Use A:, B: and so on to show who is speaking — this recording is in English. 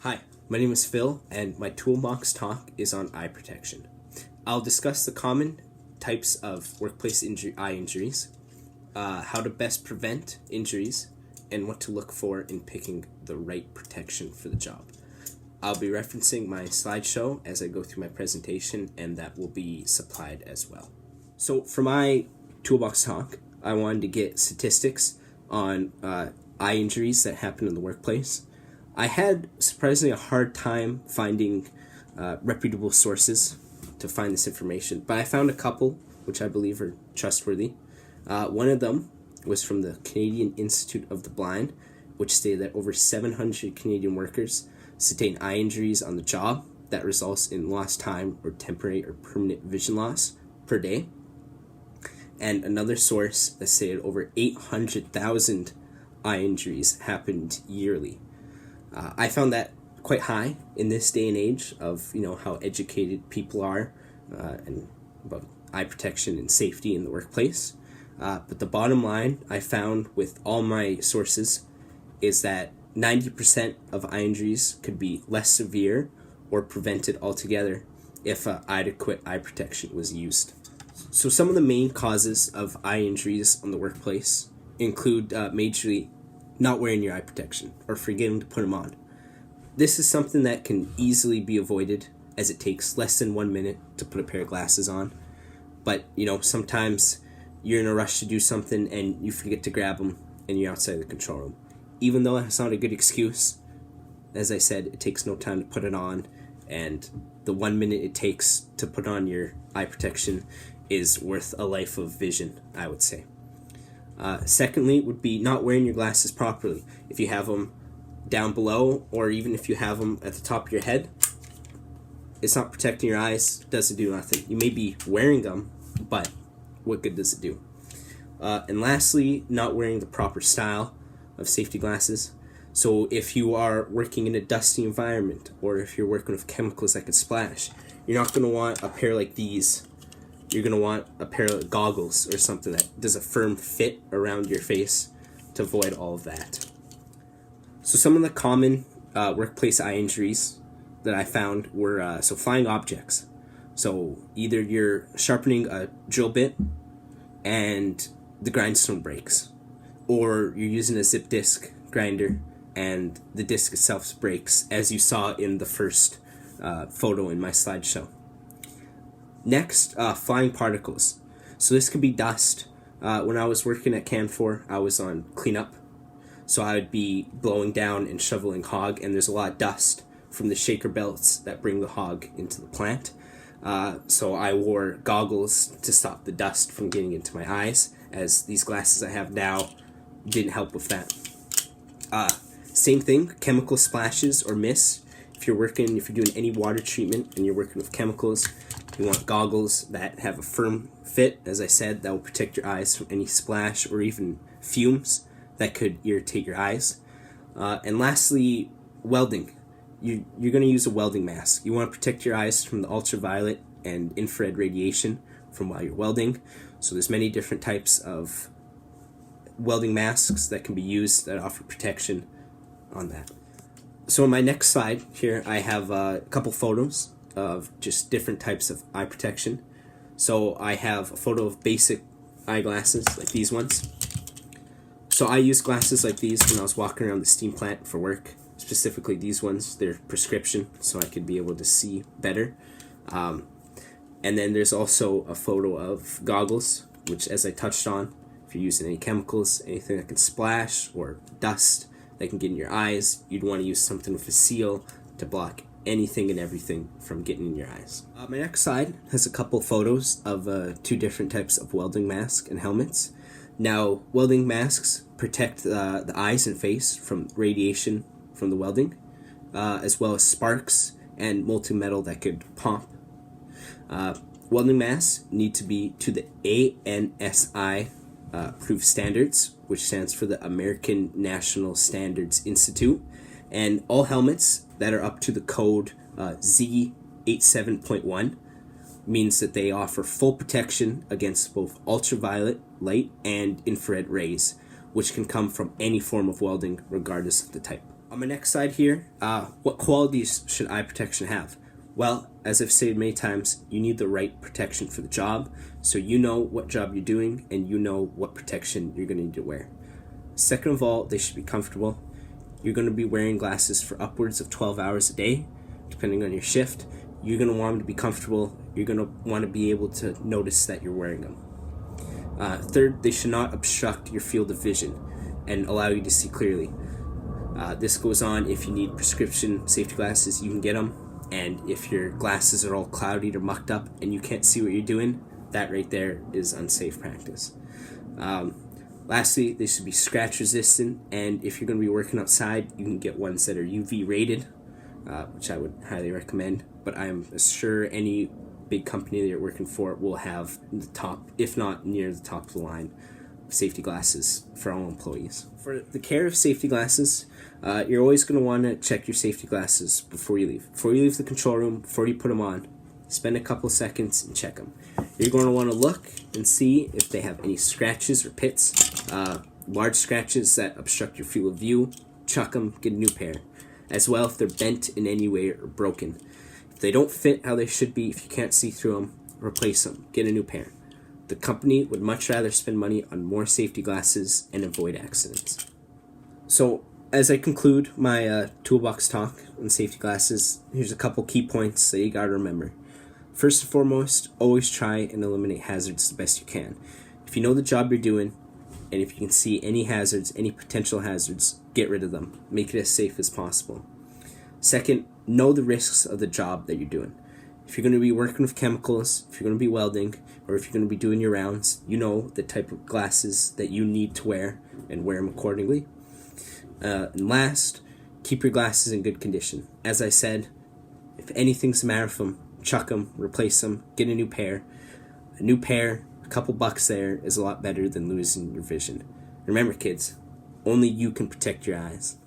A: Hi, my name is Phil, and my Toolbox talk is on eye protection. I'll discuss the common types of workplace eye injuries, how to best prevent injuries, and what to look for in picking the right protection for the job. I'll be referencing my slideshow as I go through my presentation, and that will be supplied as well. So for my Toolbox talk, I wanted to get statistics on eye injuries that happen in the workplace. I had surprisingly a hard time finding reputable sources to find this information, but I found a couple which I believe are trustworthy. One of them was from the Canadian Institute of the Blind, which stated that over 700 Canadian workers sustain eye injuries on the job that results in lost time or temporary or permanent vision loss per day. And another source that stated over 800,000 eye injuries happened yearly. I found that quite high in this day and age of how educated people are and about eye protection and safety in the workplace. But the bottom line I found with all my sources is that 90% of eye injuries could be less severe or prevented altogether if adequate eye protection was used. So some of the main causes of eye injuries on the workplace include majorly not wearing your eye protection or forgetting to put them on. This is something that can easily be avoided as it takes less than 1 minute to put a pair of glasses on. But sometimes you're in a rush to do something and you forget to grab them and you're outside the control room. Even though that's not a good excuse, as I said, it takes no time to put it on, and the 1 minute it takes to put on your eye protection is worth a life of vision, I would say. Secondly, would be not wearing your glasses properly. If you have them down below, or even if you have them at the top of your head, it's not protecting your eyes, doesn't do nothing. You may be wearing them, but what good does it do? And lastly, not wearing the proper style of safety glasses. So if you are working in a dusty environment, or if you're working with chemicals that can splash, you're not going to want a pair like these. You're going to want a pair of goggles or something that does a firm fit around your face to avoid all of that. So some of the common workplace eye injuries that I found were flying objects. So either you're sharpening a drill bit and the grindstone breaks, or you're using a zip disc grinder and the disc itself breaks, as you saw in the first photo in my slideshow. Next, flying particles. So this could be dust. When I was working at Can4, I was on cleanup. So I would be blowing down and shoveling hog, and there's a lot of dust from the shaker belts that bring the hog into the plant. So I wore goggles to stop the dust from getting into my eyes, as these glasses I have now didn't help with that. Same thing, chemical splashes or mist. If you're doing any water treatment and you're working with chemicals, you want goggles that have a firm fit, as I said, that will protect your eyes from any splash or even fumes that could irritate your eyes. And lastly, welding. You're going to use a welding mask. You want to protect your eyes from the ultraviolet and infrared radiation from while you're welding. So there's many different types of welding masks that can be used that offer protection on that. So in my next slide here, I have a couple photos of just different types of eye protection. So I have a photo of basic eyeglasses like these ones. So I use glasses like these when I was walking around the steam plant for work. Specifically these ones, they're prescription, so I could be able to see better. And then there's also a photo of goggles, which, as I touched on, if you're using any chemicals, anything that can splash, or dust that can get in your eyes, you'd want to use something with a seal to block anything and everything from getting in your eyes. My next slide has a couple photos of two different types of welding masks and helmets. Now, welding masks protect the eyes and face from radiation from the welding, as well as sparks and molten metal that could pop. Welding masks need to be to the ANSI approved standards, which stands for the American National Standards Institute, and all helmets that are up to the code Z87.1 means that they offer full protection against both ultraviolet light and infrared rays, which can come from any form of welding regardless of the type. On my next slide here, what qualities should eye protection have? Well, as I've stated many times, you need the right protection for the job, so you know what job you're doing and you know what protection you're going to need to wear. Second of all, they should be comfortable. You're going to be wearing glasses for upwards of 12 hours a day, depending on your shift. You're going to want them to be comfortable. You're going to want to be able to notice that you're wearing them. Third, they should not obstruct your field of vision and allow you to see clearly. This goes on if you need prescription safety glasses, you can get them. And if your glasses are all cloudy or mucked up and you can't see what you're doing, that right there is unsafe practice. Lastly, they should be scratch resistant, and if you're going to be working outside, you can get ones that are UV rated, which I would highly recommend, but I'm sure any big company that you're working for will have the top, if not near the top of the line, safety glasses for all employees. For the care of safety glasses, you're always going to want to check your safety glasses before you leave. Before you leave the control room, before you put them on, spend a couple seconds and check them. You're going to want to look and see if they have any scratches or pits, large scratches that obstruct your field of view. Chuck them, get a new pair. As well, if they're bent in any way or broken. If they don't fit how they should be, if you can't see through them, replace them, get a new pair. The company would much rather spend money on more safety glasses and avoid accidents. So, as I conclude my toolbox talk on safety glasses, here's a couple key points that you gotta remember. First and foremost, always try and eliminate hazards the best you can. If you know the job you're doing, and if you can see any hazards, any potential hazards, get rid of them. Make it as safe as possible. Second, know the risks of the job that you're doing. If you're going to be working with chemicals, if you're going to be welding, or if you're going to be doing your rounds, you know the type of glasses that you need to wear and wear them accordingly. And last, keep your glasses in good condition. As I said, if anything's the matter with them, chuck them, replace them, get a new pair. A new pair, a couple bucks there is a lot better than losing your vision. Remember, kids, only you can protect your eyes.